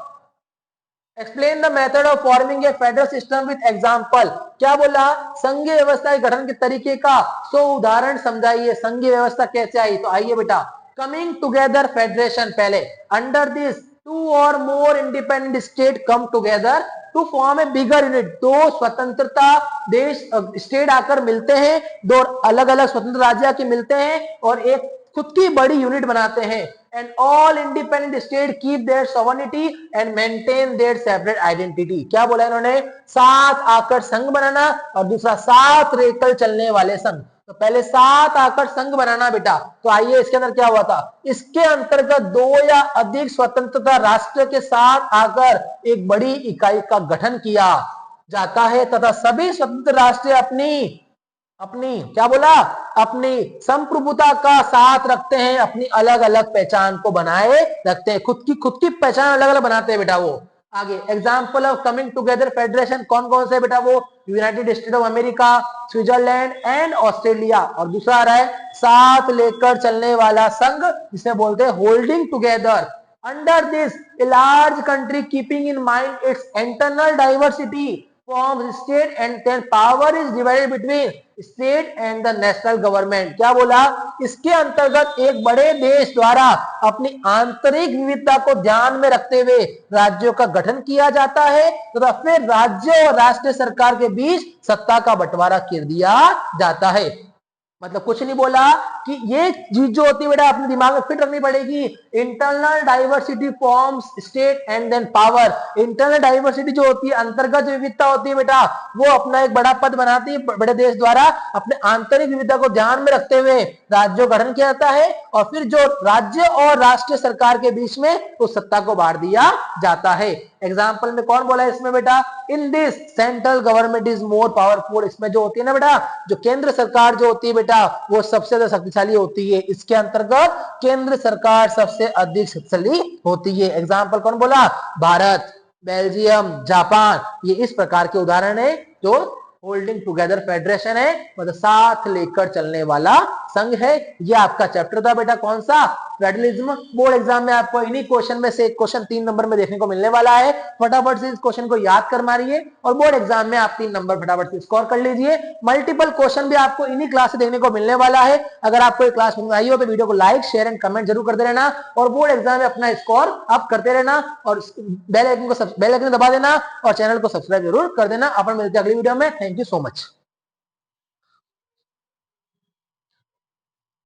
explain the method of forming a federal system with example. क्या बोला? संघीय व्यवस्था के गठन के तरीके का 100 उदाहरण समझाइए। संघीय व्यवस्था कैसे आई? तो आइए बेटा, कमिंग टुगेदर फेडरेशन, पहले अंडर दिस टू और more independent state come together to form a bigger unit. दो स्वतंत्रता देश स्टेट आकर मिलते हैं, दो अलग अलग स्वतंत्र राज्य आके मिलते हैं और एक खुद की बड़ी यूनिट बनाते हैं। And all independent state keep their sovereignty and maintain their separate identity. क्या बोला इन्होंने? साथ आकर संघ बनाना और दूसरा साथ रहकर चलने वाले संघ। तो पहले साथ आकर संघ बनाना बेटा। तो आइए इसके अंदर क्या हुआ था? इसके अंतर्गत दो या अधिक स्वतंत्रता राष्ट्र के साथ आकर एक बड़ी इकाई का गठन किया जाता है तथा सभी स्वतंत्र राष्ट्र अपनी अपनी क्या बोला? अपनी संप्रभुता का साथ रखते हैं, अपनी अलग अलग पहचान को बनाए रखते हैं, खुद की पहचान अलग अलग बनाते हैं बेटा वो। आगे example of coming together federation कौन कौन से बेटा? वो United state of America, Switzerland and Australia. और दूसरा आ रहा है साथ लेकर चलने वाला संघ, जिसे बोलते हैं holding together. Under this a large country keeping in mind it's internal diversity forms state and then power is divided between state and the national government। क्या बोला? इसके अंतर्गत एक बड़े देश द्वारा अपनी आंतरिक विविधता को ध्यान में रखते हुए राज्यों का गठन किया जाता है तथा फिर राज्य और राष्ट्रीय सरकार के बीच सत्ता का बंटवारा कर दिया जाता है। मतलब कुछ नहीं बोला कि ये चीज जो होती है बेटा अपने दिमाग में फिट रखनी पड़ेगी। Internal diversity forms state and then power. Internal diversity जो होती है, अंतर्गत विविधता होती है बेटा, वो अपना एक बड़ा पद बनाती है बड़े देश द्वारा। अपने आंतरिक विविधता को ध्यान में रखते हुए राज्यों का गठन किया जाता है और फिर जो राज्य और राष्ट्रीय सरकार के बीच में उस सत्ता को बांट दिया जाता है। एग्जाम्पल में कौन बोला इसमें बेटा? In this central government is more powerful. इसमें जो होती है ना बेटा, जो केंद्र सरकार जो होती है बेटा, वो सबसे ज्यादा शक्तिशाली होती है। इसके अंतर्गत केंद्र सरकार सबसे अधिक शक्तिशाली होती है। एग्जाम्पल कौन बोला? Bharat, Belgium, Japan. ये इस प्रकार के उदाहरण है जो होल्डिंग टुगेदर फेडरेशन है, मतलब साथ लेकर चलने वाला संघ है। ये आपका चैप्टर था बेटा, कौन सा? फेडरलिज्म। बोर्ड एग्जाम में आपको इन्हीं क्वेश्चन में से एक क्वेश्चन 3 नंबर में देखने को मिलने वाला है। फटाफट से इस क्वेश्चन को याद कर मारिए और बोर्ड एग्जाम में आप 3 नंबर फटाफट से स्कोर कर लीजिए। मल्टीपल क्वेश्चन भी आपको इन्हीं क्लास से देखने को मिलने वाला है। अगर आपको ये क्लास पसंद आई हो तो वीडियो को लाइक, शेयर एंड कमेंट जरूर करते रहना और बोर्ड एग्जाम में अपना स्कोर आप करते रहना और बेल आइकन दबा देना और चैनल को सब्सक्राइब जरूर कर देना। अपन मिलते हैं अगली वीडियो में। Thank you so much.